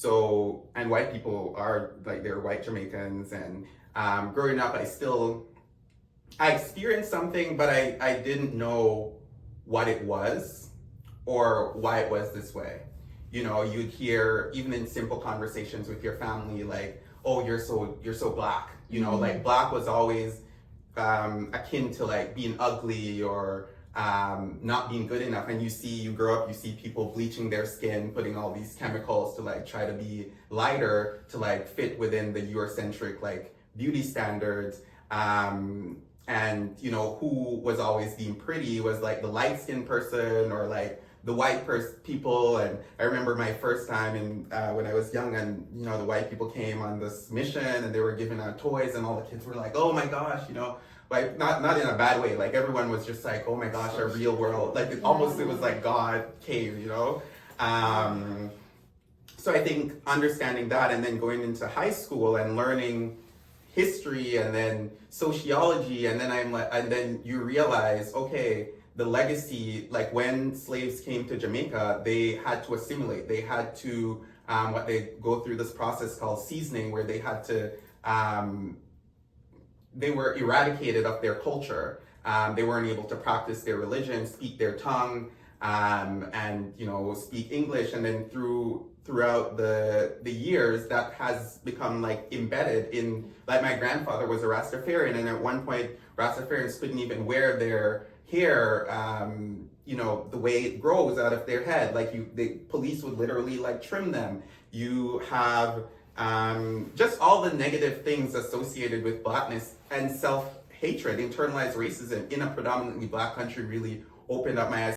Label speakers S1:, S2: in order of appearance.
S1: So, and white people are like, they're white Jamaicans. And growing up, I experienced something, but I didn't know what it was or why it was this way. You know, you'd hear even in simple conversations with your family, like, "Oh, you're so black." You know, like black was always akin to like being ugly or not being good enough. And you grow up, you see people bleaching their skin, putting all these chemicals to like try to be lighter to like fit within the Eurocentric like beauty standards. And you know, who was always being pretty was like the light skinned person or like the people. And I remember my first time when I was young, and you know, the white people came on this mission and they were giving out toys, and all the kids were like, "Oh my gosh," you know, like not in a bad way. Like everyone was just like, "Oh my gosh, our real world!" Like it was like God came, you know. So I think understanding that, and then going into high school and learning history and then sociology, and then and then you realize, okay, the legacy, like when slaves came to Jamaica, they had to assimilate. They had to what they go through this process called seasoning, where they had to they were eradicated of their culture. They weren't able to practice their religion, speak their tongue, and you know, speak English. And then throughout the years, that has become like embedded in. Like my grandfather was a Rastafarian, and at one point, Rastafarians couldn't even wear their hair, you know, the way it grows out of their head. Like the police would literally like trim them. You have just all the negative things associated with blackness and self-hatred, internalized racism in a predominantly black country really opened up my eyes.